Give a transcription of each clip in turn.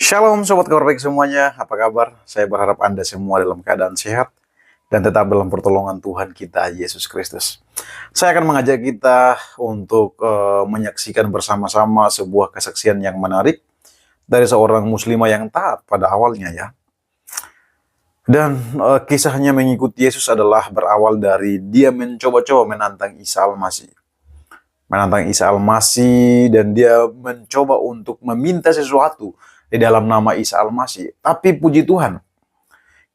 Shalom Sobat Kabar Baik semuanya, apa kabar? Saya berharap Anda semua dalam keadaan sehat dan tetap dalam pertolongan Tuhan kita Yesus Kristus. Saya akan mengajak kita untuk menyaksikan bersama-sama sebuah kesaksian yang menarik dari seorang muslimah yang taat pada awalnya ya. Dan kisahnya mengikuti Yesus adalah berawal dari dia mencoba-coba menantang Isa Al-Masih. Menantang Isa Al-Masih dan dia mencoba untuk meminta sesuatu di dalam nama Isa Al-Masih. Tapi puji Tuhan,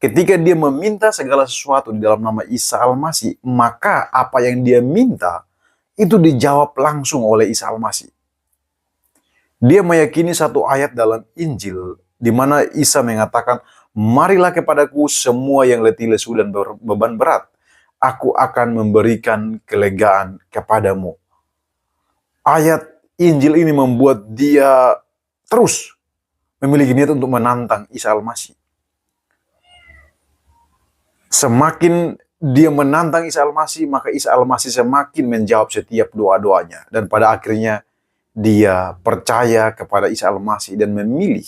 ketika dia meminta segala sesuatu di dalam nama Isa Al-Masih, maka apa yang dia minta itu dijawab langsung oleh Isa Al-Masih. Dia meyakini satu ayat dalam Injil di mana Isa mengatakan, "Marilah kepadaku semua yang letih lesu dan beban berat, aku akan memberikan kelegaan kepadamu." Ayat Injil ini membuat dia terus memiliki niat untuk menantang Isa Al-Masih. Semakin dia menantang Isa Al-Masih, maka Isa Al-Masih semakin menjawab setiap doa-doanya. Dan pada akhirnya dia percaya kepada Isa Al-Masih dan memilih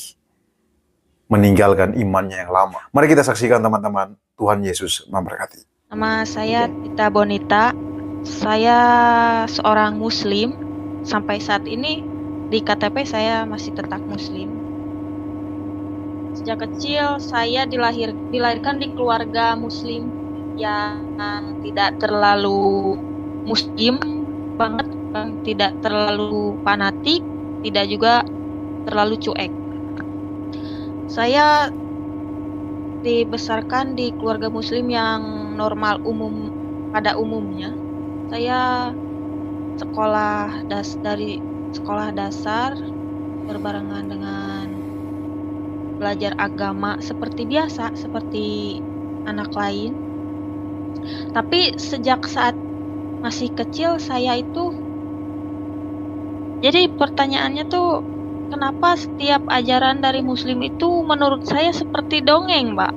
meninggalkan imannya yang lama. Mari kita saksikan teman-teman, Tuhan Yesus memberkati. Nama saya Tita Bonita, saya seorang Muslim. Sampai saat ini di KTP saya masih tetap Muslim. Sejak kecil saya dilahirkan di keluarga Muslim yang tidak terlalu Muslim banget, tidak terlalu fanatik, tidak juga terlalu cuek. Saya dibesarkan di keluarga Muslim yang normal umum pada umumnya. Saya dari sekolah dasar berbarengan dengan belajar agama seperti biasa, seperti anak lain. Tapi sejak saat masih kecil saya itu, jadi pertanyaannya tuh, kenapa setiap ajaran dari Muslim itu menurut saya seperti dongeng, Mbak?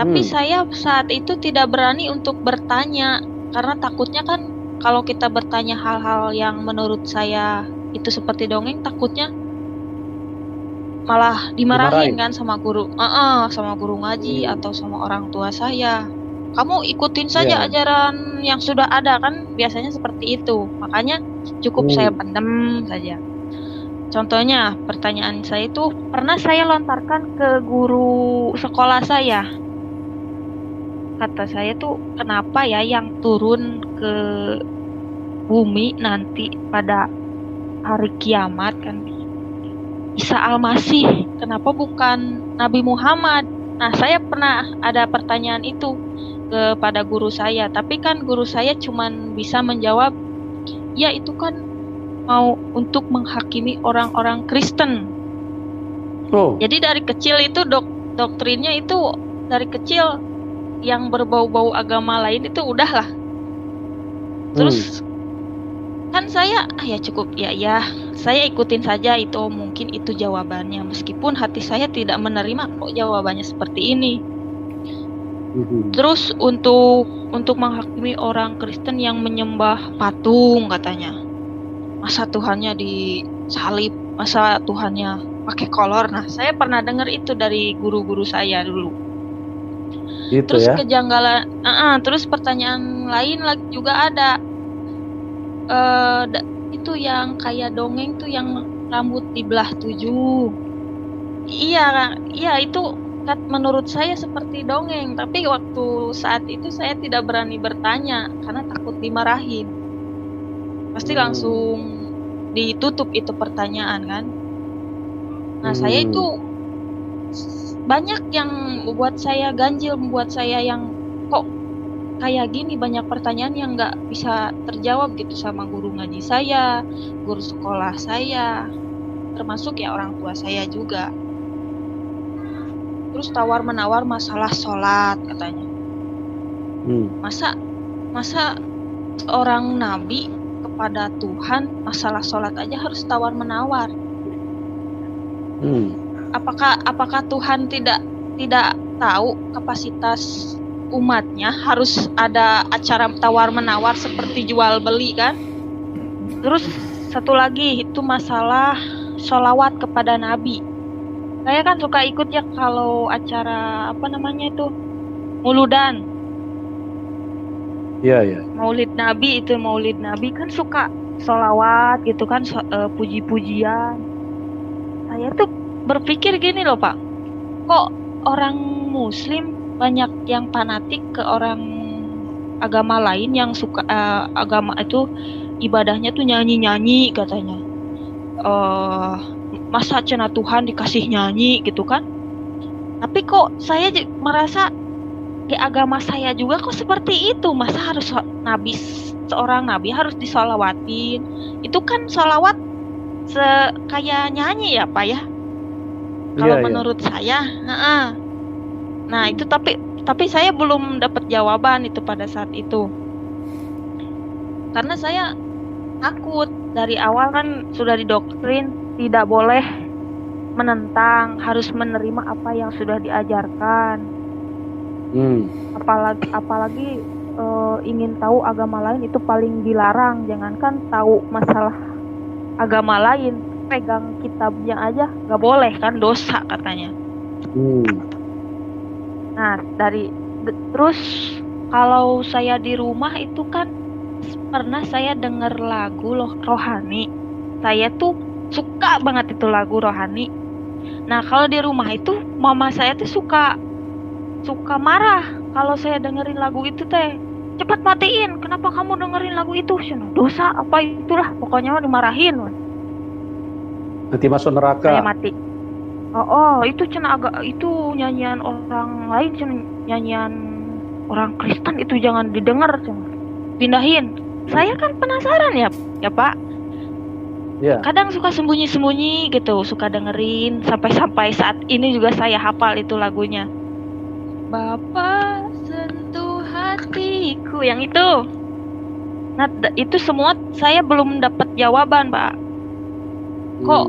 Tapi saya saat itu tidak berani untuk bertanya, karena takutnya kan kalau kita bertanya hal-hal yang menurut saya itu seperti dongeng, takutnya malah dimarahin kan sama guru, sama guru ngaji atau sama orang tua saya. Kamu ikutin saja ajaran yang sudah ada, kan biasanya seperti itu. Makanya cukup saya pendem saja. Contohnya, pertanyaan saya itu pernah saya lontarkan ke guru sekolah saya. Kata saya tuh, kenapa ya yang turun ke bumi nanti pada hari kiamat kan Isa Al-Masih, kenapa bukan Nabi Muhammad? Nah, saya pernah ada pertanyaan itu kepada guru saya, tapi kan guru saya cuman bisa menjawab, ya itu kan mau untuk menghakimi orang-orang Kristen. Jadi dari kecil itu doktrinnya itu dari kecil yang berbau-bau agama lain itu udahlah. Terus kan saya ya cukup ya saya ikutin saja itu, mungkin itu jawabannya, meskipun hati saya tidak menerima kok jawabannya seperti ini. Terus untuk menghakimi orang Kristen yang menyembah patung, katanya masa Tuhannya disalib, masa Tuhannya pakai kolor. Nah, saya pernah dengar itu dari guru-guru saya dulu. Gitu terus ya? Kejanggalan, terus pertanyaan lain lagi juga ada. Itu yang kayak dongeng tuh yang rambut dibelah 7. Iya itu menurut saya seperti dongeng, tapi waktu saat itu saya tidak berani bertanya karena takut dimarahin. Pasti langsung ditutup itu pertanyaan kan. Nah, saya itu banyak yang membuat saya ganjil, membuat saya yang kok kayak gini, banyak pertanyaan yang nggak bisa terjawab gitu sama guru ngaji saya, guru sekolah saya, termasuk ya orang tua saya juga. Terus tawar-menawar masalah sholat katanya. Masa seorang nabi kepada Tuhan masalah sholat aja harus tawar-menawar. Apakah Tuhan tidak tahu kapasitas umatnya harus ada acara tawar-menawar seperti jual beli kan? Terus satu lagi itu masalah sholawat kepada Nabi. Saya kan suka ikut ya kalau acara apa namanya itu Muludan, Iya, iya. Maulid Nabi kan suka sholawat gitu kan, puji-pujian. Saya tuh berpikir gini loh Pak, kok orang Muslim banyak yang fanatik ke orang agama lain yang suka agama itu ibadahnya tuh nyanyi-nyanyi katanya. Masa cenah Tuhan dikasih nyanyi gitu kan? Tapi kok saya merasa di agama saya juga kok seperti itu. Masa harus seorang nabi harus disolawatin? Itu kan solawat kayak nyanyi ya Pak ya? Kalau Iya, iya. menurut saya, nah itu tapi saya belum dapat jawaban itu pada saat itu. Karena saya takut dari awal kan sudah didoktrin tidak boleh menentang, harus menerima apa yang sudah diajarkan. Apalagi ingin tahu agama lain itu paling dilarang. Jangankan tahu masalah agama lain, pegang kitabnya aja nggak boleh kan, dosa katanya. Nah terus kalau saya di rumah itu kan pernah saya dengar lagu rohani. Saya tuh suka banget itu lagu rohani. Nah kalau di rumah itu mama saya tuh suka marah kalau saya dengerin lagu itu teh. Cepat matiin, kenapa kamu dengerin lagu itu? Dosa apa itulah, pokoknya mah dimarahin. Nanti masuk neraka. Saya mati. Itu itu nyanyian orang lain, nyanyian orang Kristen itu jangan didengar, pindahin. Saya kan penasaran ya Pak. Yeah. Kadang suka sembunyi-sembunyi gitu, suka dengerin sampai saat ini juga saya hafal itu lagunya. Bapa sentuh hatiku, yang itu. Nah itu semua saya belum dapat jawaban Pak. Kok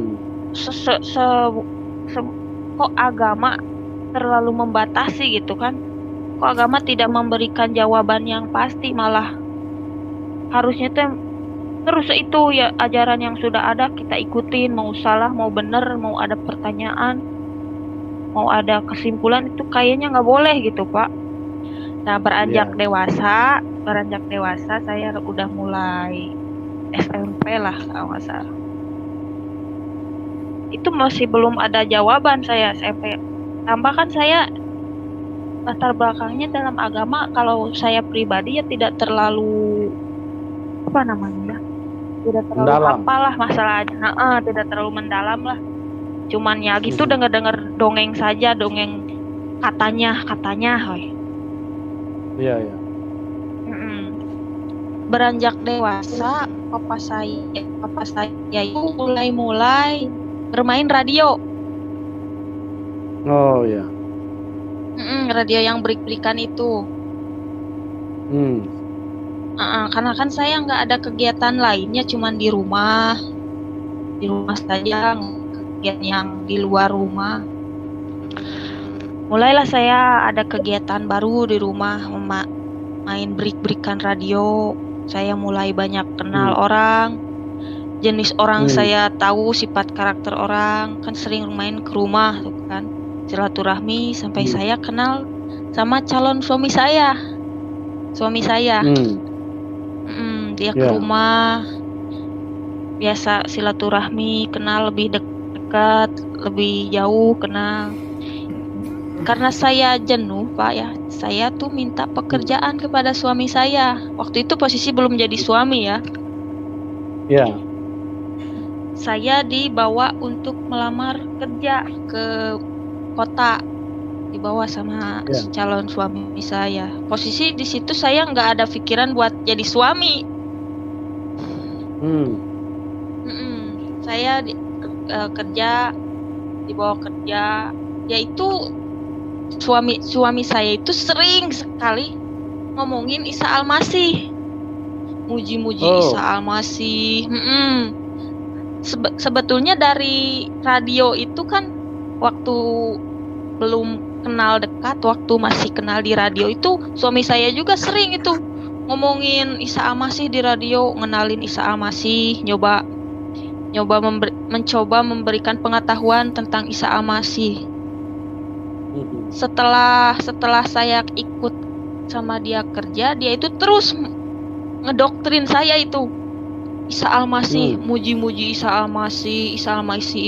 kok agama terlalu membatasi gitu kan? Kok agama tidak memberikan jawaban yang pasti, malah harusnya terus itu ya ajaran yang sudah ada kita ikutin, mau salah mau benar, mau ada pertanyaan, mau ada kesimpulan itu kayaknya nggak boleh gitu Pak. Nah beranjak dewasa saya udah mulai SMP lah kalau nggak salah. Itu masih belum ada jawaban saya SMP. Tambahkan saya latar belakangnya dalam agama, kalau saya pribadi ya tidak terlalu tidak terlalu hafal lah masalahnya, tidak terlalu mendalam lah. Cuman ya gitu dengar dongeng saja, dongeng katanya, Iya. Beranjak dewasa, papa saya itu mulai bermain radio. Oh ya. Radio yang berik-berikan itu. Karena kan saya nggak ada kegiatan lainnya, cuman di rumah saja, kegiatan yang di luar rumah. Mulailah saya ada kegiatan baru di rumah, main berik-berikan radio. Saya mulai banyak kenal orang, jenis orang saya tahu, sifat karakter orang, kan sering main ke rumah tuh kan, silaturahmi sampai saya kenal sama calon suami saya. Dia ke rumah, biasa silaturahmi, kenal lebih dekat, lebih jauh kenal. Karena saya jenuh Pak ya, saya tuh minta pekerjaan kepada suami saya. Waktu itu posisi belum jadi suami ya. Ya. Saya dibawa untuk melamar kerja ke kota, dibawa sama calon suami saya. Posisi di situ saya nggak ada pikiran buat jadi suami. Saya kerja, dibawa kerja, yaitu suami saya itu sering sekali ngomongin Isa Al-Masih, muji-muji Isa Al-Masih. Sebetulnya dari radio itu kan waktu belum kenal dekat, waktu masih kenal di radio itu suami saya juga sering itu ngomongin Isa Al-Masih di radio, ngenalin Isa Al-Masih, nyoba mencoba memberikan pengetahuan tentang Isa Al-Masih. Mhm. Setelah saya ikut sama dia kerja, dia itu terus ngedoktrin saya itu Isa Al-Masih, muji-muji Isa Al-Masih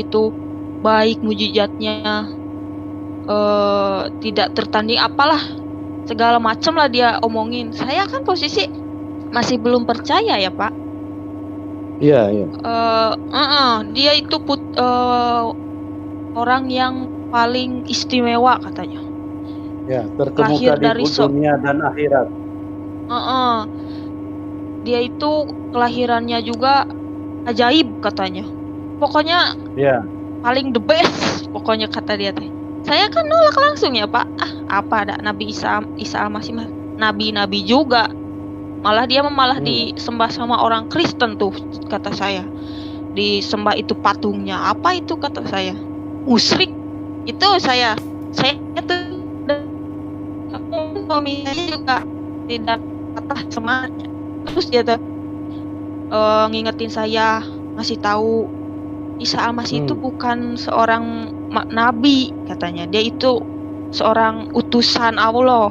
itu baik, mujizatnya tidak tertanding, apalah segala macam lah dia omongin. Saya kan posisi masih belum percaya ya Pak. Iya, iya. Dia itu orang yang paling istimewa katanya. Ya, terkemuka Lahir di dari dunia dan akhirat. Dia itu kelahirannya juga ajaib katanya. Pokoknya Ya, paling the best pokoknya kata dia teh. Saya kan nolak langsung ya Pak. Apa ada Nabi Isa Al-Masih nabi juga. Malah dia disembah sama orang Kristen tuh kata saya. Disembah itu patungnya. Apa itu kata saya? Musyrik. Itu saya tuh suaminya juga tidak patah semangatnya. Terus dia tuh ngingetin saya, ngasih tahu Isa Al-Masih itu bukan seorang nabi katanya. Dia itu seorang utusan Allah.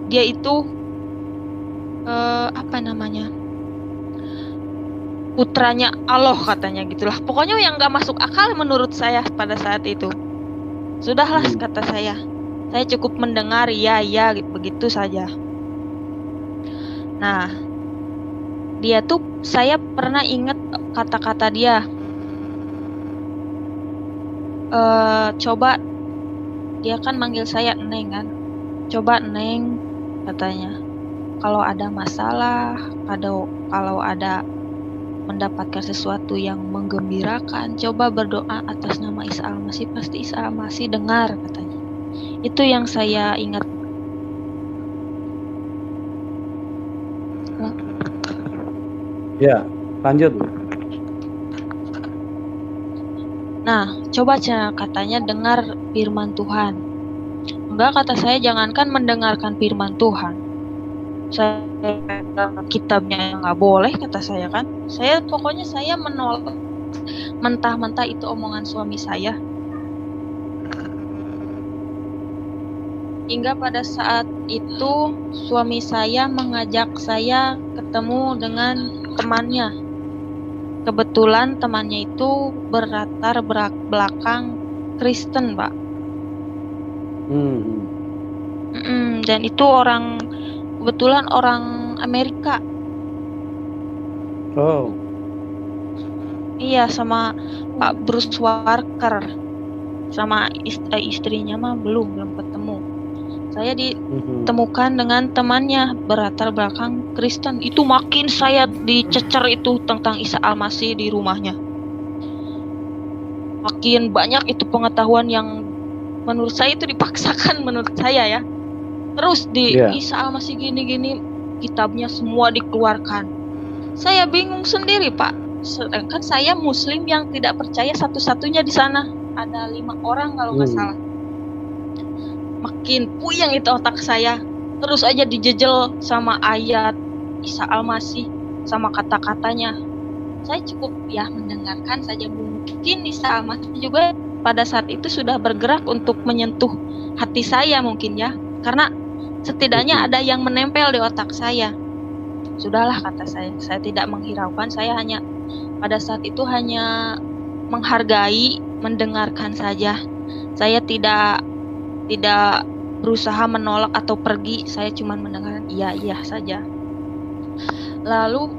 Dia itu putranya Allah katanya gitulah. Pokoknya yang nggak masuk akal menurut saya pada saat itu. Sudahlah kata saya cukup mendengar ya begitu saja. Nah, dia tuh saya pernah ingat kata-kata dia. Coba, dia kan manggil saya Neng kan. Coba Neng katanya. Kalau ada masalah, kalau ada mendapatkan sesuatu yang menggembirakan, coba berdoa atas nama Isa Al-Masih, pasti Isa Al-Masih dengar katanya. Itu yang saya ingat. ya, lanjut. Nah, coba katanya dengar firman Tuhan. Enggak, kata saya, jangankan mendengarkan firman Tuhan. Saya kitabnya nggak boleh kata saya kan. Pokoknya saya menolak mentah-mentah itu omongan suami saya. Hingga pada saat itu suami saya mengajak saya ketemu dengan temannya. Kebetulan temannya itu berlatar belakang Kristen, Pak. Dan itu kebetulan orang Amerika. Oh. Iya, sama Pak Bruce Walker. Sama istrinya mah belum ketemu. Saya ditemukan dengan temannya berlatar belakang Kristen. Itu makin saya dicecer itu tentang Isa Al-Masih di rumahnya. Makin banyak itu pengetahuan yang menurut saya itu dipaksakan menurut saya ya. Terus Isa Al-Masih gini-gini, kitabnya semua dikeluarkan. Saya bingung sendiri Pak. Sedangkan saya Muslim yang tidak percaya satu-satunya di sana. Ada 5 orang kalau nggak salah. Makin puyeng itu otak saya. Terus aja dijejel sama ayat Isa Al-Masih, sama kata-katanya. Saya cukup mendengarkan saja. Mungkin Isa Al-Masih juga pada saat itu sudah bergerak untuk menyentuh hati saya mungkin ya. Karena setidaknya ada yang menempel di otak saya. Sudahlah kata saya tidak menghiraukan, saya hanya pada saat itu hanya menghargai, mendengarkan saja. Saya tidak berusaha menolak atau pergi, saya cuma mendengarkan iya saja. Lalu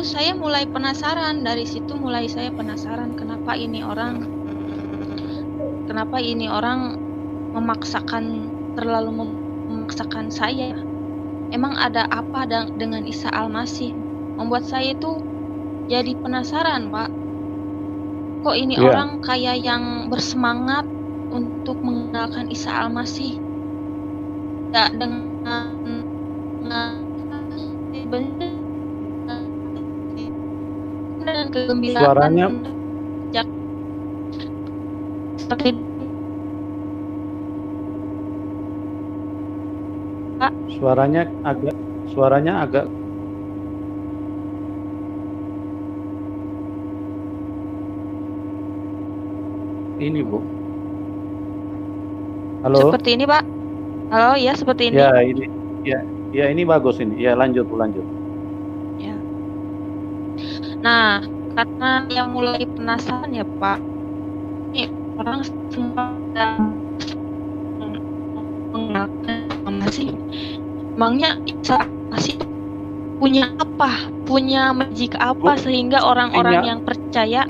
saya mulai penasaran, dari situ saya penasaran kenapa ini orang terlalu memaksakan saya. Emang ada apa dengan Isa Al-Masih? Membuat saya itu jadi penasaran, Pak. Kok ini orang kayak yang bersemangat untuk mengenalkan Isa Al-Masih? Tidak dengan kegembiraan. Suaranya Pak. Suaranya agak ini, Bu. Halo? Seperti ini, Pak. Halo, ya seperti ini. Ya, ini. Ya, ini bagus ini. Ya, lanjut, Bu, lanjut. Ya. Nah, karena yang mulai penasaran ya, Pak. Ini orang semua mengenalkan sih. Emangnya Isa masih punya apa? Punya magic apa Bu, sehingga orang-orang sinyal. yang percaya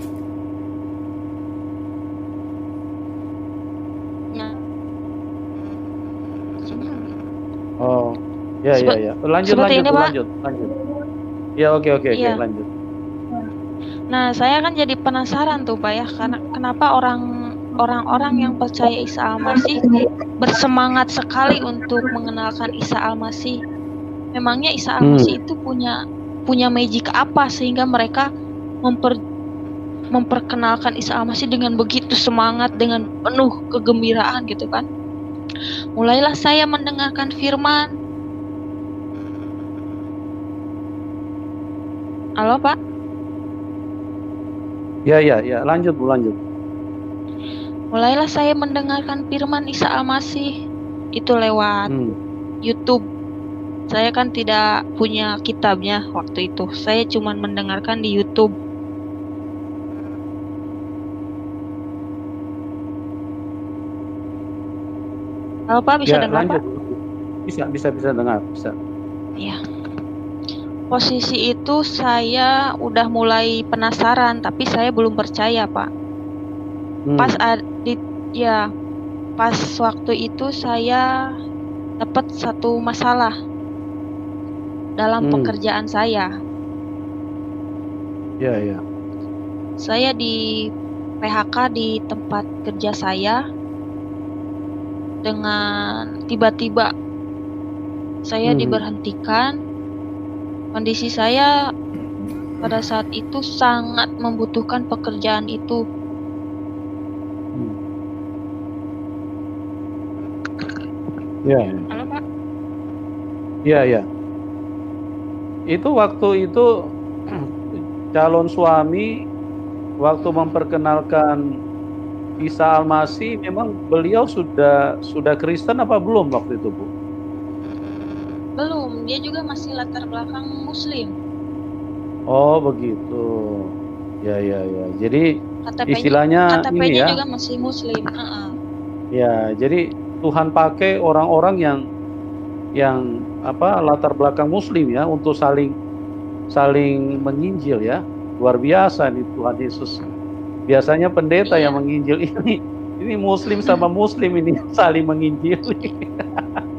Oh, ya. Lanjut, seperti ini, Bu, Pak. lanjut. Ya, oke, Iya. lanjut. Nah, saya kan jadi penasaran tuh, Pak ya, karena kenapa orang-orang yang percaya Isa Al-Masih bersemangat sekali untuk mengenalkan Isa Al-Masih. Memangnya Isa Al-Masih itu punya magic apa sehingga mereka memperkenalkan Isa Al-Masih dengan begitu semangat, dengan penuh kegembiraan gitu kan. Mulailah saya mendengarkan firman. Halo, Pak? Ya, lanjut, Bu, lanjut. Mulailah saya mendengarkan firman Isa Al-Masih itu lewat YouTube. Saya kan tidak punya kitabnya waktu itu. Saya cuma mendengarkan di YouTube. Halo, Pak, bisa dengar, lanjut. Pak? Bisa dengar, bisa. Iya. Posisi itu saya udah mulai penasaran, tapi saya belum percaya, Pak. Pas waktu itu saya dapat satu masalah dalam pekerjaan saya. Ya. Saya di PHK di tempat kerja saya dengan tiba-tiba saya diberhentikan. Kondisi saya pada saat itu sangat membutuhkan pekerjaan itu. Ya. Halo, Pak? Ya. Itu waktu itu calon suami waktu memperkenalkan Isa Al-Masih, memang beliau sudah Kristen apa belum waktu itu, Bu? Belum, dia juga masih latar belakang Muslim. Oh, begitu. Ya. Jadi istilahnya KTP-nya ini ya. juga masih Muslim. Ya, jadi Tuhan pakai orang-orang yang latar belakang Muslim ya untuk saling menginjil ya. Luar biasa nih Tuhan Yesus. Biasanya pendeta yang menginjil, ini Muslim sama Muslim ini saling menginjil.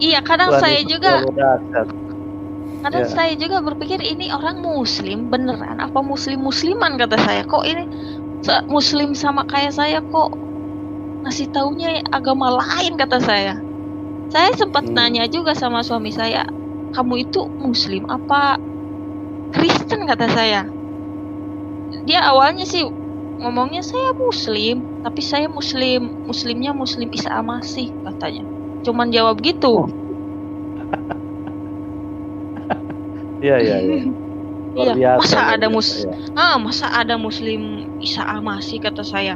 Iya, kadang Tuhan saya Yesus juga ya. saya juga berpikir ini orang Muslim beneran apa Musliman kata saya. Kok ini Muslim sama kayak saya kok ngasih taunya agama lain kata saya. Saya sempat nanya juga sama suami saya, kamu itu Muslim apa Kristen kata saya. Dia awalnya sih ngomongnya saya Muslim, tapi saya Muslimnya Muslim Isa Al-Masih katanya. Cuman jawab gitu. Iya. Iya, masa ada Muslim Isa Al-Masih kata saya.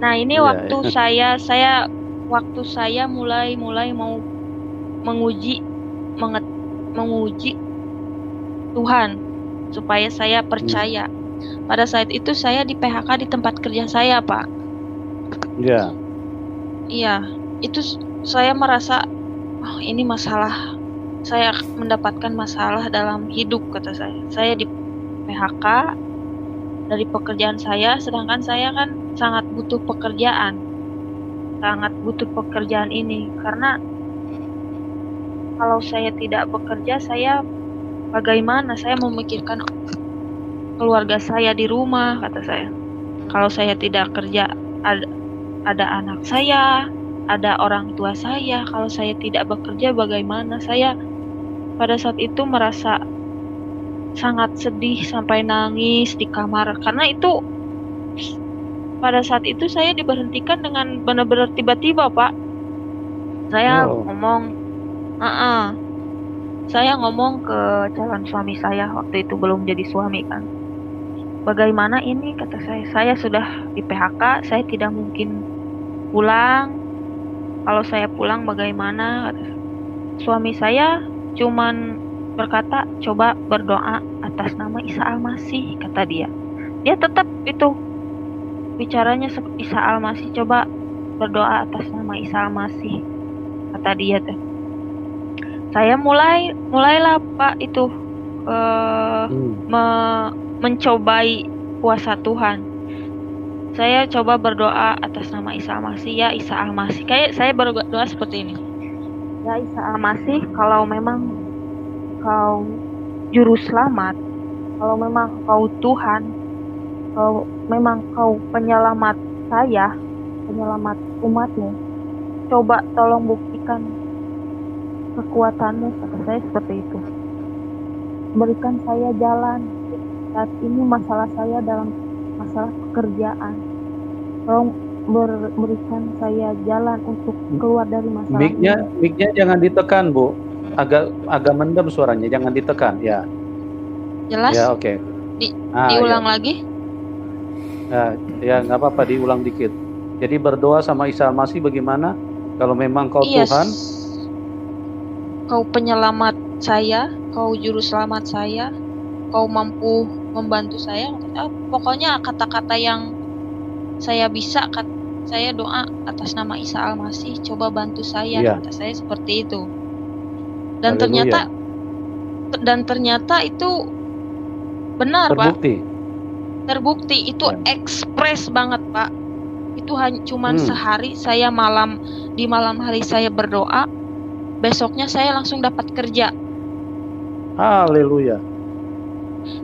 Nah, ini waktu saya mulai mau menguji Tuhan supaya saya percaya. Pada saat itu saya di PHK di tempat kerja saya, Pak. Iya. Iya, itu saya merasa ini masalah. Saya mendapatkan masalah dalam hidup kata saya. Saya di PHK dari pekerjaan saya, sedangkan saya kan sangat butuh pekerjaan ini karena kalau saya tidak bekerja, saya bagaimana saya memikirkan keluarga saya di rumah kata saya. Kalau saya tidak kerja, ada anak saya, ada orang tua saya. Kalau saya tidak bekerja, bagaimana? Saya pada saat itu merasa sangat sedih sampai nangis di kamar karena itu pada saat itu saya diberhentikan dengan benar-benar tiba-tiba, Pak. Saya Oh. ngomong, saya ngomong ke calon suami saya waktu itu belum jadi suami kan. Bagaimana ini, kata saya sudah di PHK, saya tidak mungkin pulang. Kalau saya pulang bagaimana? Kata suami saya cuman berkata, coba berdoa atas nama Isa Al-Masih, kata dia. Dia tetap itu bicaranya Isa Al-Masih, coba berdoa atas nama Isa Al-Masih, kata dia tuh. Saya mulailah Pak itu mencobai kuasa Tuhan. Saya coba berdoa atas nama Isa Al-Masih, ya Isa Al-Masih. Kayak saya berdoa seperti ini. Ya Isa Al-Masih, kalau memang Kau juru selamat, kalau memang Kau Tuhan, kalau memang Kau penyelamat saya, penyelamat umatmu, coba tolong buktikan kekuatanmu, kata saya seperti itu. Berikan saya jalan. Saat ini masalah saya dalam masalah pekerjaan. Tolong berikan saya jalan untuk keluar dari masalah ini. Mic-nya jangan ditekan, Bu. Agak mendem suaranya, jangan ditekan, ya. Jelas? Ya, oke. Diulang lagi? Ya, nggak apa-apa, diulang dikit. Jadi berdoa sama Isa Al-Masih bagaimana? Kalau memang Kau Tuhan, Kau penyelamat saya, Kau juru selamat saya, Kau mampu membantu saya. Pokoknya kata-kata yang saya bisa, saya doa atas nama Isa Al-Masih, coba bantu saya, kata saya seperti itu. Dan ternyata itu benar, terbukti. Pak. Terbukti itu ekspres banget, Pak. Itu cuman sehari saya di malam hari saya berdoa, besoknya saya langsung dapat kerja. Haleluya.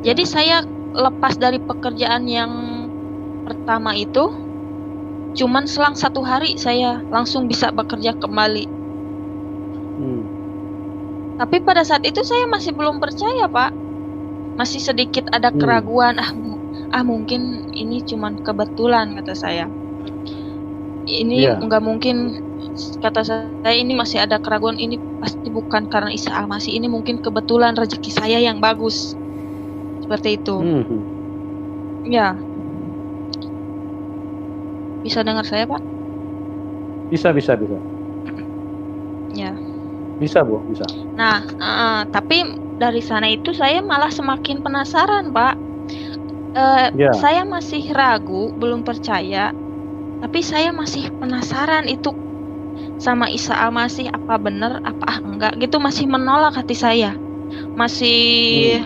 Jadi saya lepas dari pekerjaan yang pertama itu, cuman selang 1 hari saya langsung bisa bekerja kembali. Tapi pada saat itu saya masih belum percaya, Pak. Masih sedikit ada keraguan. Mungkin ini cuman kebetulan, kata saya. Ini nggak mungkin, kata saya, ini masih ada keraguan. Ini pasti bukan karena Isa Al-Masih. Ini mungkin kebetulan rezeki saya yang bagus. Seperti itu. Ya. Bisa dengar saya, Pak? Bisa. Ya. Bisa, Bu, bisa. Nah, tapi dari sana itu saya malah semakin penasaran, Pak. Saya masih ragu, belum percaya, tapi saya masih penasaran itu sama Isa Al-Masih, apa benar, apa enggak, gitu. Masih menolak hati saya, masih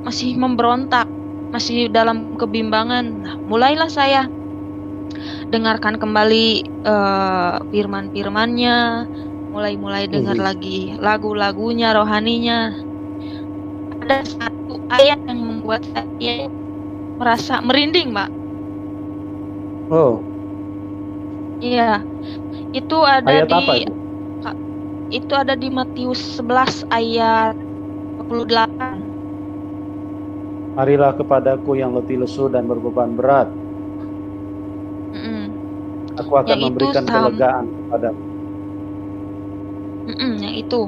masih memberontak, masih dalam kebimbangan. Nah, mulailah saya dengarkan kembali firman-firmannya, mulai dengar lagi lagu-lagunya, rohaninya. Ada satu ayat yang membuat saya merasa merinding, Pak. Oh. Iya. Itu ada ayat apa itu? Itu ada di Matius 11 ayat 28. Marilah kepadaku yang letih lesu dan berbeban berat. Aku akan memberikan kelegaan kepadamu. Yang itu.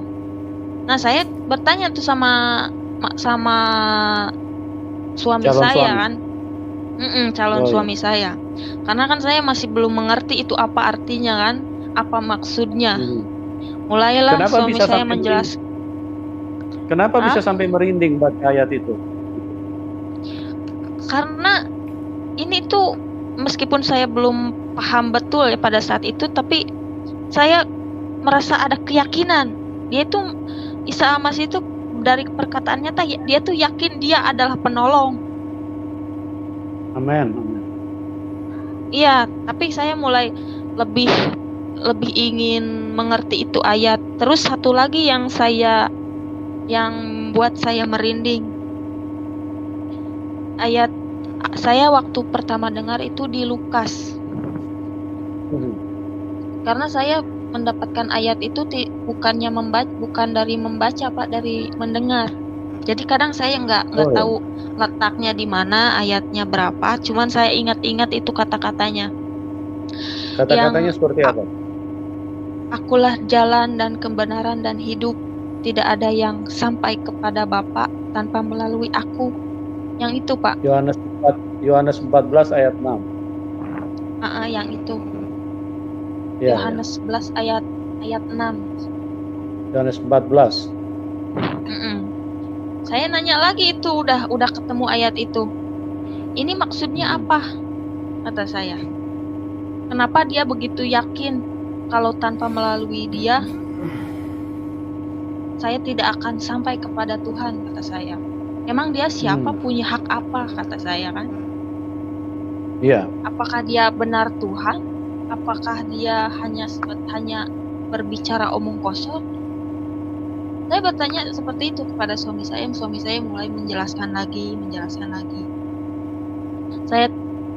Nah, saya bertanya tuh sama suami saya kan. Calon suami saya. Karena kan saya masih belum mengerti itu apa artinya kan, apa maksudnya. Mulailah suami saya menjelaskan. Kenapa bisa sampai merinding baca ayat itu? Karena ini tuh meskipun saya belum paham betul ya pada saat itu, tapi saya merasa ada keyakinan. Dia itu Isa Al-Masih itu dari perkataannya dia tuh yakin dia adalah penolong. Amin. Iya, tapi saya mulai lebih ingin mengerti itu ayat. Terus satu lagi yang buat saya merinding. Ayat saya waktu pertama dengar itu di Lukas. Karena saya mendapatkan ayat itu bukan dari membaca, Pak, dari mendengar. Jadi kadang saya nggak tahu letaknya di mana, ayatnya berapa. Cuman saya ingat-ingat itu kata-katanya. Kata-katanya seperti apa? Akulah jalan dan kebenaran dan hidup. Tidak ada yang sampai kepada Bapa tanpa melalui aku. Yang itu, Pak. Yohanes 14 ayat 6. Yang itu. Ya, Yohanes 11 ayat 6. Yohanes 14. Saya nanya lagi itu, udah ketemu ayat itu. Ini maksudnya apa? Kata saya. Kenapa dia begitu yakin kalau tanpa melalui dia saya tidak akan sampai kepada Tuhan, kata saya. Emang dia siapa, punya hak apa, kata saya kan? Iya. Apakah dia benar Tuhan? Apakah dia hanya berbicara omong kosong? Saya bertanya seperti itu kepada suami saya. Suami saya mulai menjelaskan lagi.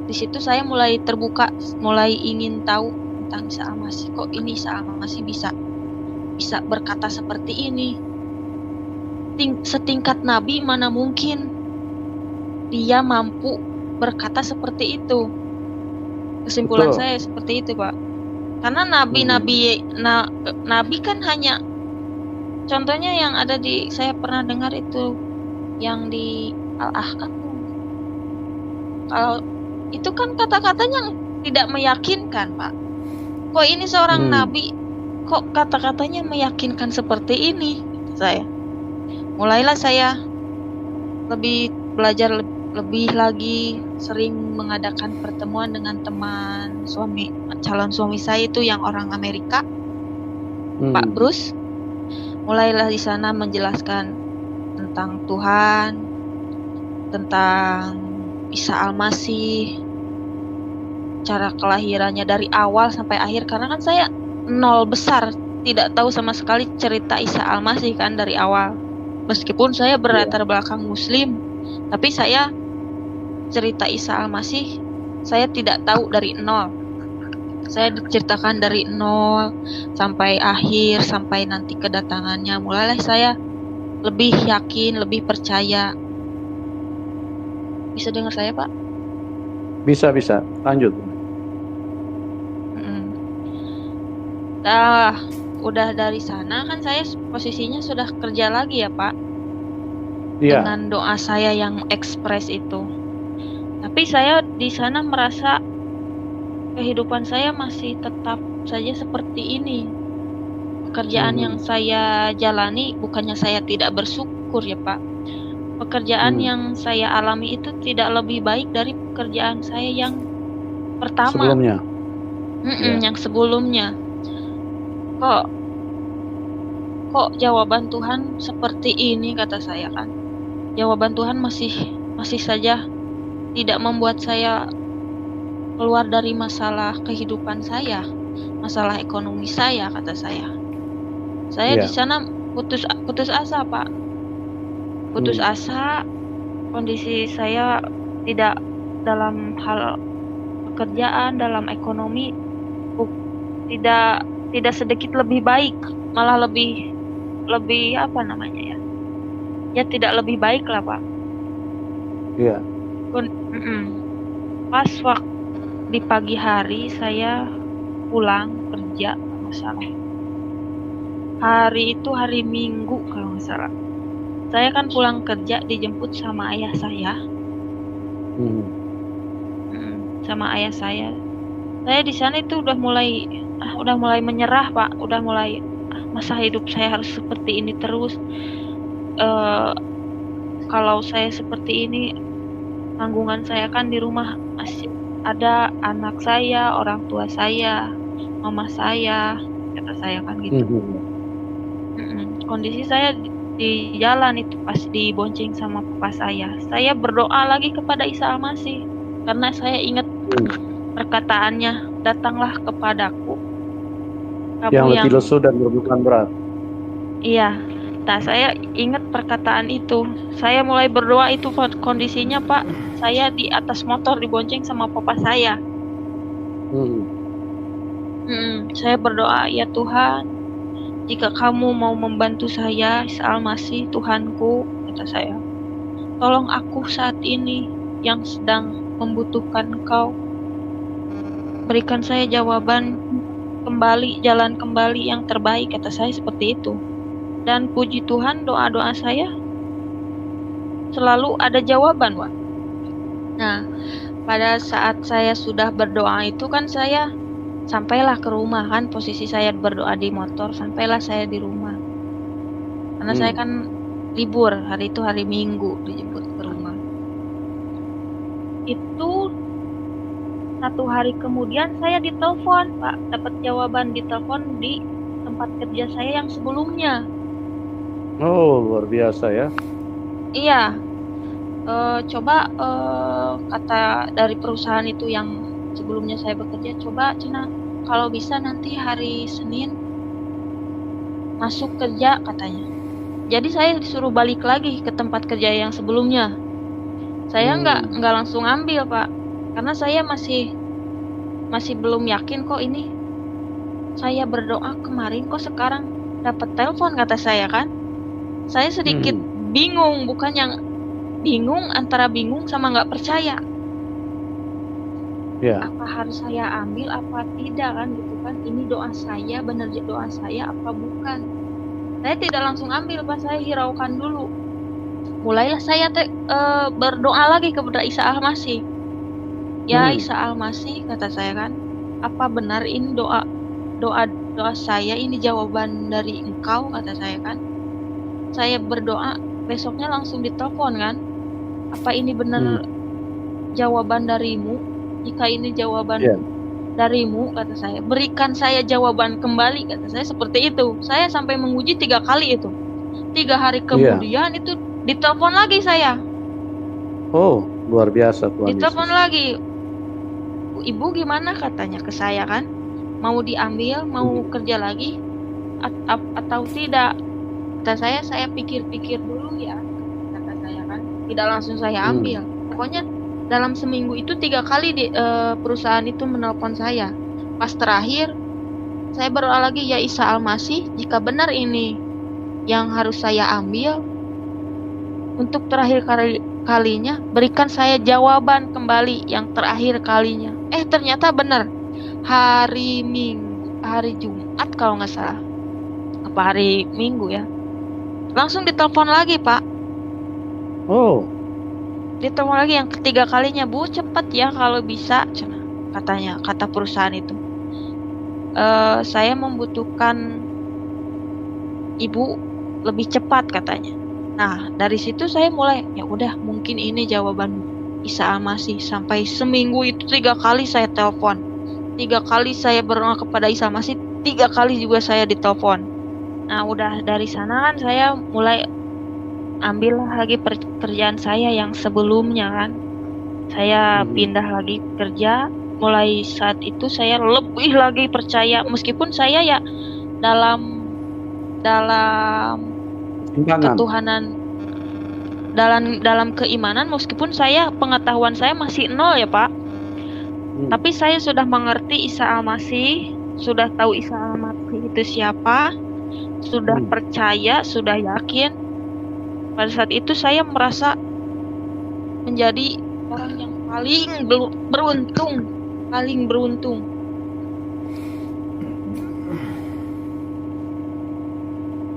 Di situ saya mulai terbuka, mulai ingin tahu tentang Isa Al-Masih. Kok ini Isa Al-Masih bisa berkata seperti ini? Setingkat Nabi mana mungkin dia mampu berkata seperti itu? Kesimpulan Betul. saya seperti itu, Pak. Karena nabi kan hanya, contohnya yang ada saya pernah dengar itu yang di Al-Ahqaf. Kalau itu kan kata-katanya tidak meyakinkan, Pak. Kok ini seorang nabi, kok kata-katanya meyakinkan seperti ini? Saya mulailah saya belajar lebih lagi, sering mengadakan pertemuan dengan teman calon suami saya itu yang orang Amerika, Pak Bruce. Mulailah di sana menjelaskan tentang Tuhan, tentang Isa Al-Masih, cara kelahirannya dari awal sampai akhir. Karena kan saya nol besar, tidak tahu sama sekali cerita Isa Al-Masih kan dari awal. Meskipun saya berlatar belakang Muslim, tapi saya cerita Isa Al-Masih saya tidak tahu dari nol. Saya diceritakan dari nol sampai akhir, sampai nanti kedatangannya. Mulailah saya lebih yakin, lebih percaya. Bisa dengar saya, Pak? Bisa. Lanjut. Udah dari sana kan saya posisinya sudah kerja lagi ya, Pak. Iya. Dengan doa saya yang ekspres itu. Tapi saya di sana merasa kehidupan saya masih tetap saja seperti ini. Pekerjaan yang saya jalani, bukannya saya tidak bersyukur ya, Pak. Pekerjaan yang saya alami itu tidak lebih baik dari pekerjaan saya yang pertama. Sebelumnya. Yang sebelumnya. Kok jawaban Tuhan seperti ini, kata saya kan. Jawaban Tuhan masih saja tidak membuat saya keluar dari masalah kehidupan saya, masalah ekonomi saya, kata saya. Saya di sana putus asa, Pak. Putus asa, kondisi saya tidak dalam hal pekerjaan, dalam ekonomi tidak sedikit lebih baik, malah lebih apa namanya ya? Ya tidak lebih baik lah, Pak. Iya. Pas waktu di pagi hari saya pulang kerja, kalau nggak salah. Hari itu hari Minggu kalau nggak salah. Saya kan pulang kerja dijemput sama ayah saya. Sama ayah saya. Saya di sana itu udah mulai menyerah, Pak. Udah mulai masa hidup saya harus seperti ini terus. Kalau saya seperti ini, tanggungan saya kan di rumah masih ada anak saya, orang tua saya, mama saya, kata saya kan gitu. Kondisi saya di jalan itu pas dibonceng sama papa saya berdoa lagi kepada Isa Al-Masih karena saya ingat perkataannya, datanglah kepadaku kamu yang letih lesu dan berbeban berat. Iya, saya ingat perkataan itu. Saya mulai berdoa itu kondisinya, Pak, saya di atas motor dibonceng sama papa saya. Saya berdoa, ya Tuhan, jika kamu mau membantu saya, Isa Al-Masih, Tuhanku, kata saya, tolong aku saat ini yang sedang membutuhkan Engkau. Berikan saya jawaban kembali, jalan kembali yang terbaik, kata saya seperti itu. Dan puji Tuhan, doa-doa saya selalu ada jawaban, Wak. Nah, pada saat saya sudah berdoa itu kan saya sampailah ke rumah kan, posisi saya berdoa di motor, sampailah saya di rumah. Karena saya kan libur, hari itu hari Minggu dijemput ke rumah. Itu 1 hari kemudian saya ditelepon, Pak. Dapat jawaban ditelepon di tempat kerja saya yang sebelumnya. Oh, luar biasa ya. Iya, coba kata dari perusahaan itu yang sebelumnya saya bekerja, coba Cina kalau bisa nanti hari Senin masuk kerja katanya. Jadi saya disuruh balik lagi ke tempat kerja yang sebelumnya. Saya nggak langsung ambil, Pak, karena saya masih belum yakin kok ini. Saya berdoa kemarin kok sekarang dapat telepon, kata saya kan. Saya sedikit bingung, bukan yang bingung, antara bingung sama nggak percaya. Ya. Apa harus saya ambil apa tidak kan gitu kan? Ini doa saya, benar doa saya apa bukan? Saya tidak langsung ambil, Pak. Saya hiraukan dulu. Mulailah saya berdoa lagi kepada Isa Al-Masih. Ya Isa Al-Masih, kata saya kan, apa benar ini doa saya ini jawaban dari Engkau, kata saya kan. Saya berdoa, besoknya langsung ditelepon kan. Apa ini benar jawaban darimu? Jika ini jawaban darimu, kata saya, berikan saya jawaban kembali, kata saya seperti itu. Saya sampai menguji 3 kali itu. 3 hari kemudian itu ditelepon lagi saya. Oh, luar biasa Tuhan Yesus. Ditelepon lagi. Ibu gimana, katanya ke saya kan. Mau diambil, mau kerja lagi atau tidak? Kata saya pikir-pikir dulu ya, kata saya kan. Tidak langsung saya ambil. Pokoknya dalam seminggu itu 3 kali perusahaan itu menelpon saya. Pas terakhir saya berdoa lagi, ya Isa Al-Masih, jika benar ini yang harus saya ambil, untuk terakhir kalinya berikan saya jawaban kembali yang terakhir kalinya. Ternyata benar. Hari Jumat kalau nggak salah, apa hari Minggu ya, langsung ditelepon lagi, Pak. Oh, ditelepon lagi yang ketiga kalinya, Bu, cepat ya kalau bisa, katanya, kata perusahaan itu. Saya membutuhkan Ibu lebih cepat, katanya. Nah, dari situ saya mulai, ya udah, mungkin ini jawaban Isa Al-Masih. Sampai seminggu itu 3 kali saya telepon. 3 kali saya berdoa kepada Isa Al-Masih, 3 kali juga saya ditelepon. Nah, udah dari sana kan saya mulai ambil lagi pekerjaan saya yang sebelumnya kan. Saya pindah lagi kerja. Mulai saat itu saya lebih lagi percaya, meskipun saya ya dalam ketuhanan, dalam keimanan, meskipun saya pengetahuan saya masih 0 ya, Pak. Tapi saya sudah mengerti Isa Al-Masih, sudah tahu Isa Al-Masih itu siapa, sudah percaya, sudah yakin. Pada saat itu saya merasa menjadi orang yang paling beruntung.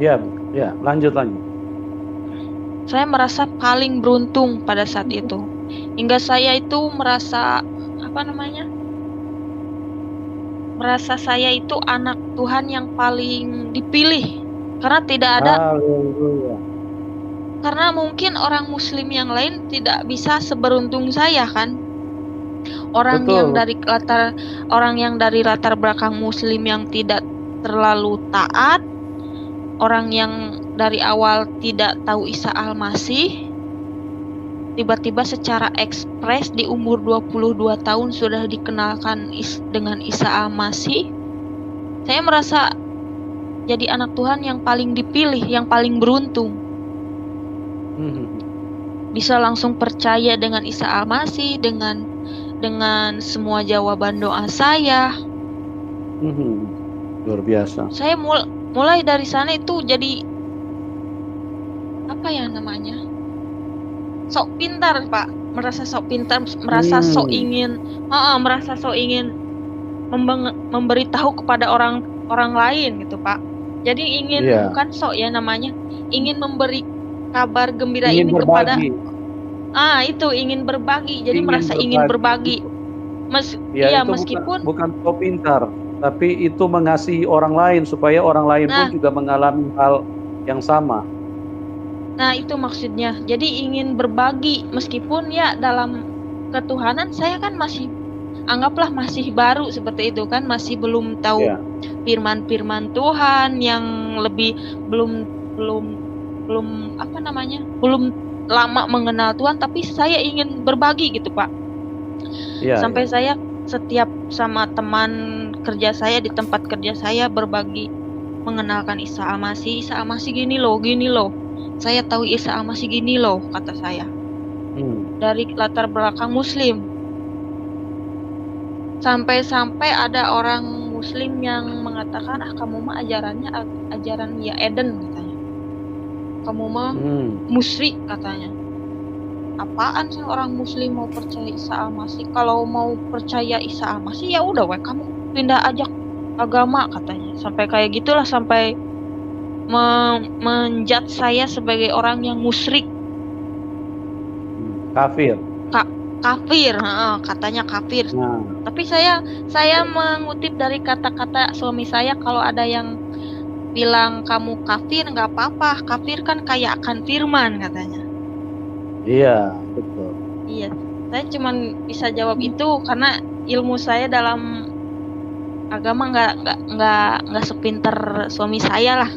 Ya, lanjut. Saya merasa paling beruntung pada saat itu. Hingga saya itu merasa merasa saya itu anak Tuhan yang paling dipilih. Karena tidak ada Karena mungkin orang muslim yang lain tidak bisa seberuntung saya kan. Orang yang dari latar belakang muslim yang tidak terlalu taat, orang yang dari awal tidak tahu Isa Al-Masih, tiba-tiba secara ekspres di umur 22 tahun sudah dikenalkan dengan Isa Al-Masih. Saya merasa jadi anak Tuhan yang paling dipilih, yang paling beruntung. Bisa langsung percaya dengan Isa Al-Masih, dengan semua jawaban doa saya. Luar biasa. Saya mulai dari sana itu jadi apa ya namanya? Sok pintar, Pak. Merasa sok pintar, merasa sok ingin memberitahu kepada orang lain gitu Pak. Jadi ingin Iya. bukan sok ya namanya, ingin memberi kabar gembira Ingin ini kepada berbagi. itu ingin berbagi. Jadi merasa ingin berbagi. Ya, iya itu meskipun bukan sok pintar, tapi itu mengasihi orang lain supaya orang lain pun Nah. juga mengalami hal yang sama. Nah, itu maksudnya. Jadi ingin berbagi meskipun ya dalam ketuhanan saya kan masih anggaplah masih baru seperti itu kan, masih belum tahu Ya. firman-firman Tuhan yang lebih belum belum lama mengenal Tuhan, tapi saya ingin berbagi gitu Pak. Ya, Sampai saya setiap sama teman kerja saya di tempat kerja saya berbagi mengenalkan Isa Al-Masih gini loh. Saya tahu Isa Al-Masih gini loh, kata saya. Dari latar belakang Muslim. Sampai ada orang Muslim yang mengatakan, kamu mah ajaran ya Eden katanya. Kamu mah musyrik katanya. Apaan sih orang Muslim mau percaya Isa Al-Masih? Kalau mau percaya Isa Al-Masih ya udah kamu pindah aja agama katanya. Sampai kayak gitulah, sampai menjudge saya sebagai orang yang musyrik. Kafir. Kafir, katanya kafir. Nah. Tapi saya mengutip dari kata-kata suami saya, kalau ada yang bilang kamu kafir nggak apa-apa, kafir kan kaya akan firman katanya. Iya, betul. Iya, saya cuma bisa jawab itu karena ilmu saya dalam agama nggak sepinter suami saya lah.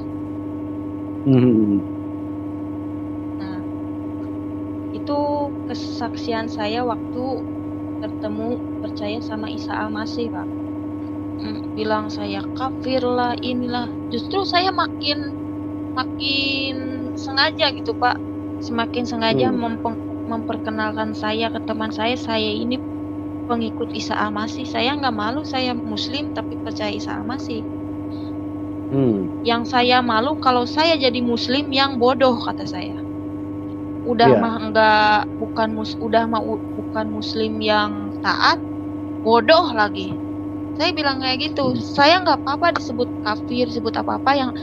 Nah, itu kesaksian saya waktu percaya sama Isa Al-Masih Pak. Bilang saya kafir lah, inilah. Justru saya makin sengaja gitu Pak. Semakin sengaja memperkenalkan saya ke teman saya ini pengikut Isa Al-Masih. Saya nggak malu, saya Muslim tapi percaya Isa Al-Masih. Yang saya malu kalau saya jadi Muslim yang bodoh, kata saya. Bukan Muslim yang taat, bodoh lagi. Saya bilang kayak gitu. Saya nggak apa-apa disebut kafir, disebut apa-apa, yang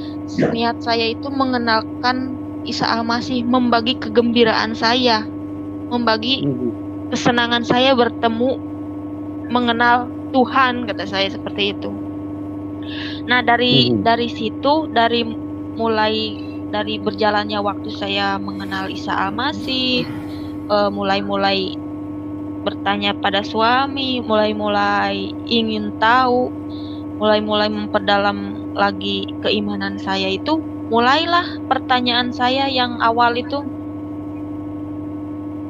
niat saya itu mengenalkan Isa Al-Masih, membagi kegembiraan saya, membagi kesenangan saya bertemu, mengenal Tuhan, kata saya seperti itu. Nah, dari situ, dari berjalannya waktu saya mengenal Isa Al-Masih, mulai bertanya pada suami, mulai ingin tahu, mulai memperdalam lagi keimanan saya itu, mulailah pertanyaan saya yang awal itu,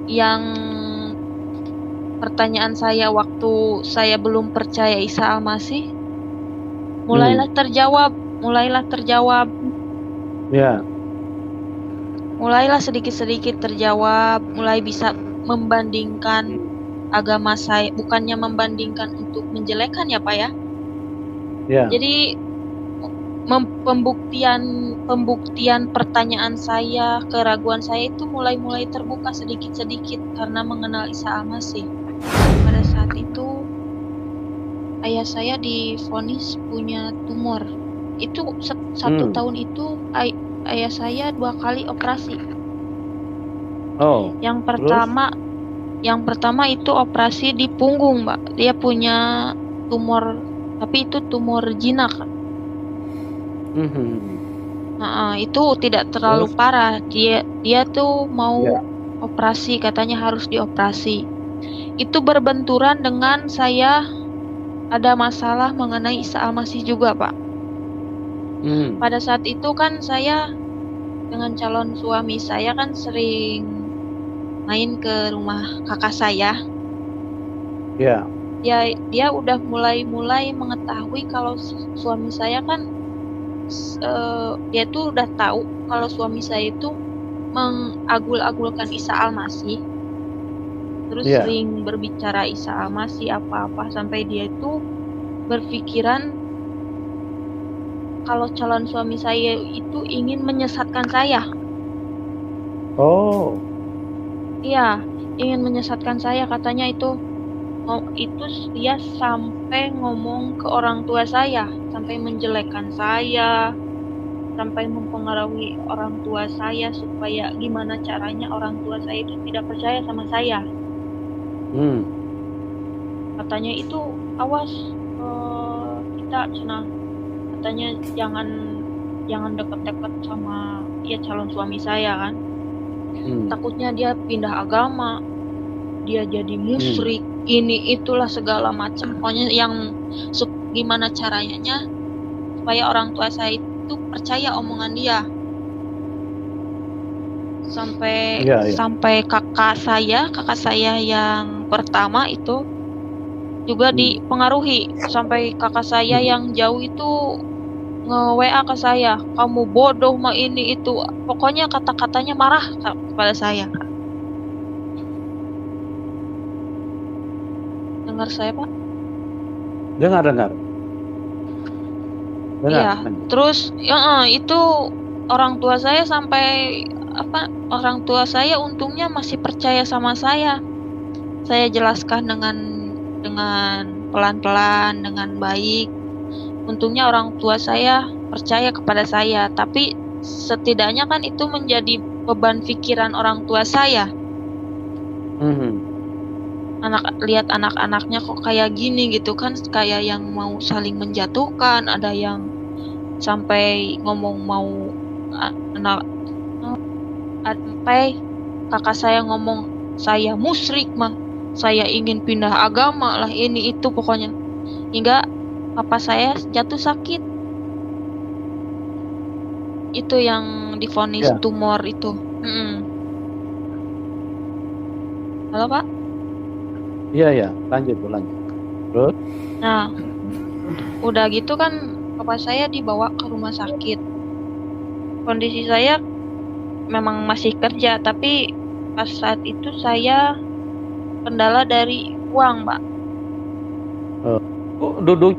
yang pertanyaan saya waktu saya belum percaya Isa Al-Masih, mulailah terjawab. Ya. Mulailah sedikit-sedikit terjawab, mulai bisa membandingkan agama saya, bukannya membandingkan untuk menjelekkan ya Pak ya. Ya. Jadi pembuktian pertanyaan saya, keraguan saya itu mulai terbuka sedikit-sedikit karena mengenal Isa Al-Masih. Pada saat itu ayah saya divonis punya tumor. Itu satu tahun itu ayah saya 2 kali operasi. Yang pertama itu operasi di punggung, Mbak. Dia punya tumor, tapi itu tumor jinak. Itu tidak terlalu parah. Dia tuh mau operasi, katanya harus dioperasi. Itu berbenturan dengan saya ada masalah mengenai Isa Al-Masih juga, Pak. Pada saat itu kan saya dengan calon suami saya kan sering main ke rumah kakak saya. Ya. Dia udah mulai mengetahui kalau suami saya kan dia tuh udah tahu kalau suami saya itu mengagul-agulkan Isa Al-Masih. Terus sering berbicara Isa Al-Masih apa-apa, sampai dia itu berpikiran kalau calon suami saya itu ingin menyesatkan saya. Iya, ingin menyesatkan saya, katanya itu itu dia sampai ngomong ke orang tua saya, sampai menjelekkan saya, sampai mempengaruhi orang tua saya supaya gimana caranya orang tua saya itu tidak percaya sama saya. Hmm. Katanya itu awas, kita cenah, katanya jangan dekat-dekat sama calon suami saya kan. Takutnya dia pindah agama, dia jadi musyrik, ini itulah segala macam. Pokoknya yang gimana caranya supaya orang tua saya itu percaya omongan dia. Sampai kakak saya yang pertama itu juga dipengaruhi. Sampai kakak saya yang jauh itu nge-WA ke saya, kamu bodoh mah ini itu. Pokoknya kata-katanya marah kepada saya. Dengar saya, Pak? Dengar. Iya. Terus itu orang tua saya sampai orang tua saya untungnya masih percaya sama saya. Saya jelaskan dengan pelan-pelan, dengan baik. Untungnya orang tua saya percaya kepada saya, tapi setidaknya kan itu menjadi beban pikiran orang tua saya. Lihat anak-anaknya kok kayak gini gitu kan, kayak yang mau saling menjatuhkan, ada yang sampai ngomong mau sampai kakak saya ngomong saya musyrik mah, saya ingin pindah agama lah, ini itu pokoknya, hingga papa saya jatuh sakit. Itu yang divonis tumor itu. Halo, Pak? Iya, lanjut. Terus? Nah, udah gitu kan papa saya dibawa ke rumah sakit. Kondisi saya memang masih kerja, tapi pas saat itu saya kendala dari uang, Pak. Duduk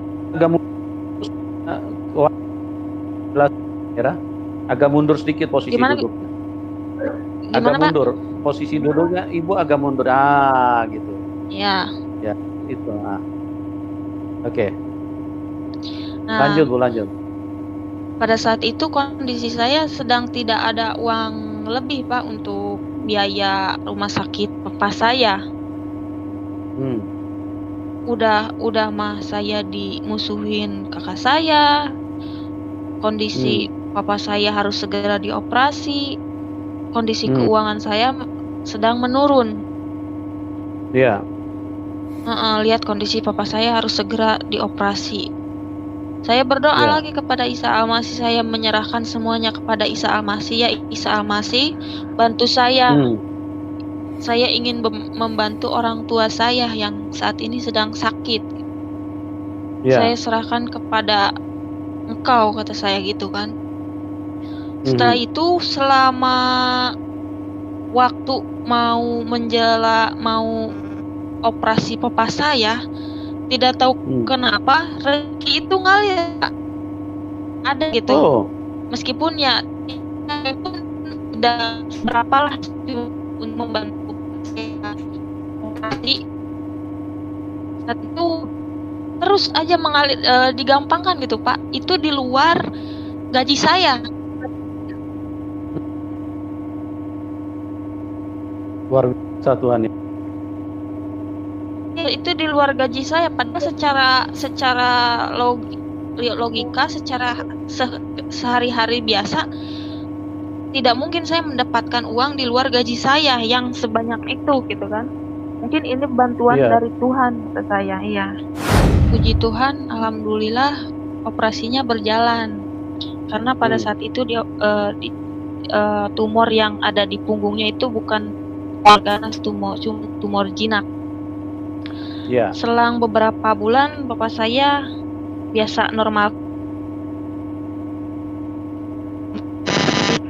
agak mundur sedikit posisi duduknya. Agak mundur. Pak? Posisi duduknya ibu agak mundur. Gitu. Ya, itu. Oke. Lanjut. Pada saat itu kondisi saya sedang tidak ada uang lebih, Pak, untuk biaya rumah sakit papa saya. Udah mah saya dimusuhin kakak saya. Kondisi papa saya harus segera dioperasi. Kondisi keuangan saya sedang menurun. Iya. Lihat kondisi papa saya harus segera dioperasi. Saya berdoa lagi kepada Isa Al-Masih, saya menyerahkan semuanya kepada Isa Al-Masih. Ya Isa Al-Masih, bantu saya. Saya ingin membantu orang tua saya yang saat ini sedang sakit. Saya serahkan kepada Engkau, kata saya gitu kan. Setelah itu, selama waktu mau operasi papa saya, tidak tahu kenapa rezeki itu ngalir, ada gitu. Meskipun ya udah berapalah untuk membantu saya operasi, saat itu terus aja mengalir, digampangkan gitu, Pak. Itu di luar gaji saya. Luar biasa Tuhan ya. Itu di luar gaji saya, padahal secara logika, secara sehari-hari biasa tidak mungkin saya mendapatkan uang di luar gaji saya yang sebanyak itu gitu kan. Mungkin ini bantuan dari Tuhan, kata saya. Iya. Puji Tuhan, alhamdulillah operasinya berjalan. Karena pada saat itu dia tumor yang ada di punggungnya itu bukan ganas, tumor jinak. Selang beberapa bulan bapak saya biasa normal.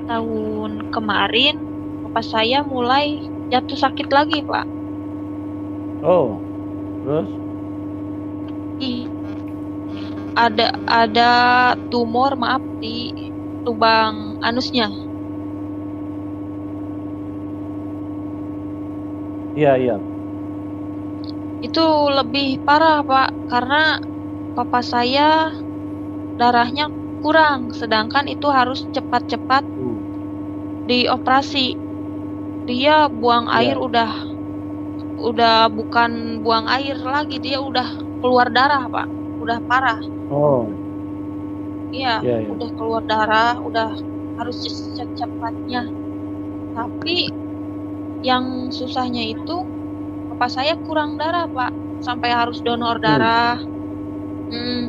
Tahun kemarin bapak saya mulai jatuh sakit lagi, Pak. Terus? Ada tumor di lubang anusnya. Iya. Itu lebih parah, Pak, karena papa saya darahnya kurang, sedangkan itu harus cepat-cepat dioperasi. Dia buang air Ya. udah bukan buang air lagi, dia udah keluar darah, Pak. Udah parah. Oh, Iya, ya, ya. udah keluar darah, udah harus secepatnya. Tapi yang susahnya itu papa saya kurang darah, Pak. Sampai harus donor darah.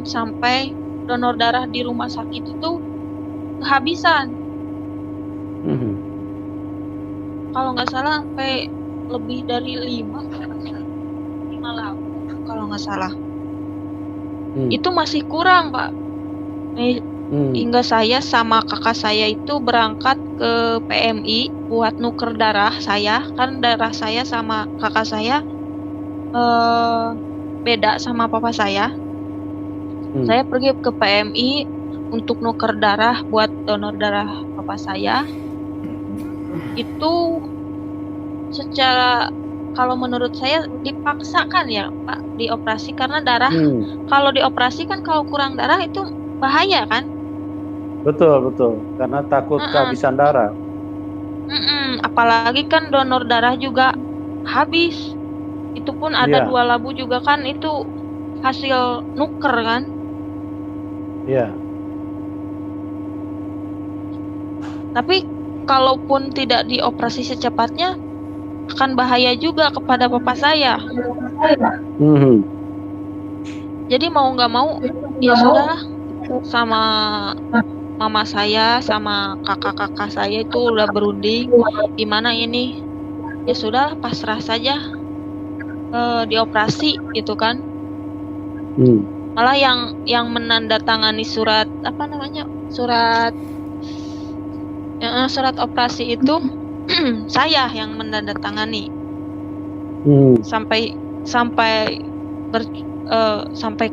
Sampai donor darah di rumah sakit itu kehabisan. Mhm. Kalau nggak salah sampai lebih dari 5 labu kalau nggak salah. Itu masih kurang, Pak. Hingga saya sama kakak saya itu berangkat ke PMI buat nuker darah saya, kan darah saya sama kakak saya beda sama papa saya. Saya pergi ke PMI untuk nuker darah buat donor darah papa saya. Itu secara, kalau menurut saya dipaksakan ya, Pak, dioperasi karena darah. Kalau dioperasi kan kalau kurang darah itu bahaya kan? Betul, karena takut kehabisan darah. Apalagi kan donor darah juga habis. Itu pun ada 2 labu juga kan, itu hasil nuker kan? Iya. Tapi kalaupun tidak dioperasi secepatnya, akan bahaya juga kepada papa saya. Jadi mau nggak mau, ya sudah, sama mama saya, sama kakak-kakak saya itu udah berunding, gimana ini, ya sudah pasrah saja, dioperasi gitu kan. Malah yang menandatangani surat apa namanya, surat operasi itu saya yang menandatangani. Sampai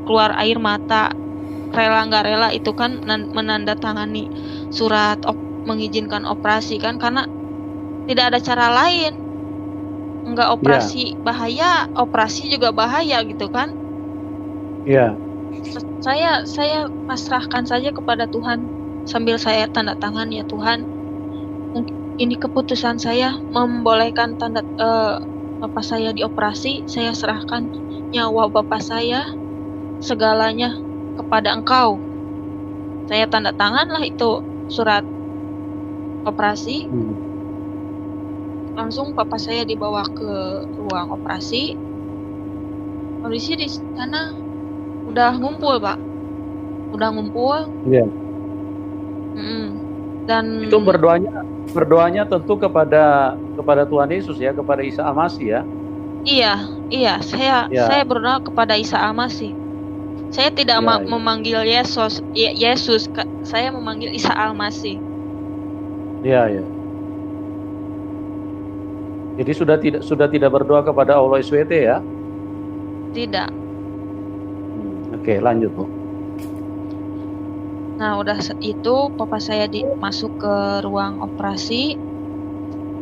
keluar air mata, rela nggak rela itu kan menandatangani surat mengizinkan operasi kan, karena tidak ada cara lain. Nggak operasi bahaya, operasi juga bahaya gitu kan. Iya. Saya pasrahkan saja kepada Tuhan sambil saya tanda tangan, ya Tuhan, ini keputusan saya membolehkan bapak saya dioperasi. Saya serahkan nyawa bapak saya, segalanya kepada Engkau. Saya tanda tangan lah itu surat operasi. Langsung papa saya dibawa ke ruang operasi. Kondisi di sana udah ngumpul, Pak. Udah ngumpul. Iya. Dan itu berdoanya tentu kepada Tuhan Yesus ya, kepada Isa Al-Masih ya. Iya, saya berdoa kepada Isa Al-Masih. Saya tidak memanggil Yesus, saya memanggil Isa Al-Masih. Iya. Jadi sudah tidak berdoa kepada Allah SWT ya? Tidak. Oke, lanjut, Bu. Nah, udah itu papa saya masuk ke ruang operasi.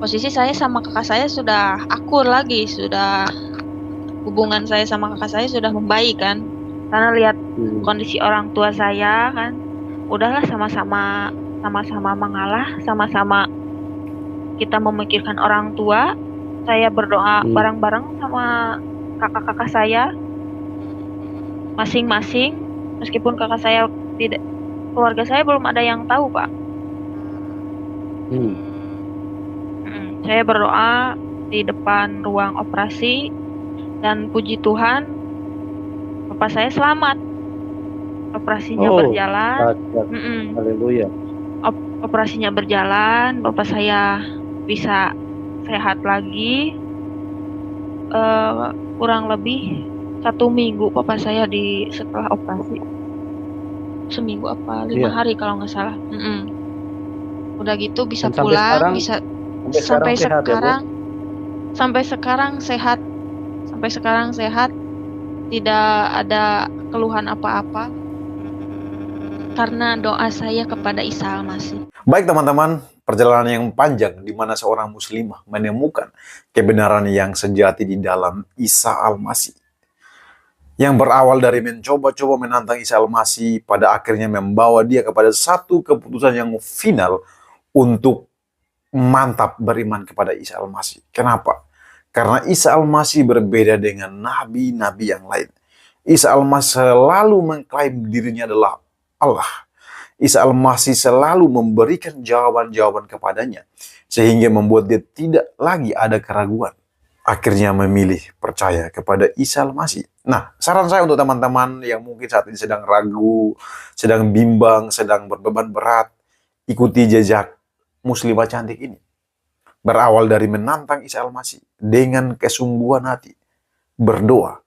Posisi saya sama kakak saya sudah akur lagi, sudah hubungan saya sama kakak saya sudah membaik kan. Karena lihat kondisi orang tua saya kan, udahlah sama-sama mengalah, sama-sama kita memikirkan orang tua. Saya berdoa bareng-bareng sama kakak-kakak saya masing-masing, meskipun kakak saya tidak, keluarga saya belum ada yang tahu, Pak. Saya berdoa di depan ruang operasi, dan puji Tuhan, bapak saya selamat. Operasinya berjalan. Haleluya. Operasinya berjalan, bapak saya bisa sehat lagi. Kurang lebih 1 minggu bapak saya setelah operasi. Seminggu apa 5 hari kalau nggak salah. Udah gitu bisa pulang, sampai sekarang sehat. Sampai sekarang sehat, tidak ada keluhan apa-apa karena doa saya kepada Isa Al-Masih. Baik teman-teman, perjalanan yang panjang di mana seorang muslimah menemukan kebenaran yang sejati di dalam Isa Al-Masih. yang berawal dari mencoba-coba menantang Isa Al-Masih, pada akhirnya membawa dia kepada satu keputusan yang final untuk mantap beriman kepada Isa Al-Masih. Kenapa? Karena Isa Al-Masih berbeda dengan nabi-nabi yang lain. Isa Al-Masih selalu mengklaim dirinya adalah Allah. Isa Al-Masih selalu memberikan jawaban-jawaban kepadanya, sehingga membuat dia tidak lagi ada keraguan. Akhirnya memilih percaya kepada Isa Al-Masih. Nah, saran saya untuk teman-teman yang mungkin saat ini sedang ragu, sedang bimbang, sedang berbeban berat, ikuti jejak muslimah cantik ini. Berawal dari menantang Isa Al-Masih dengan kesungguhan hati, berdoa.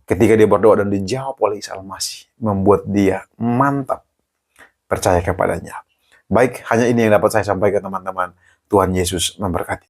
Ketika dia berdoa dan dijawab oleh Isa Al-Masih, membuat dia mantap percaya kepadanya. Baik, hanya ini yang dapat saya sampaikan teman-teman. Tuhan Yesus memberkati.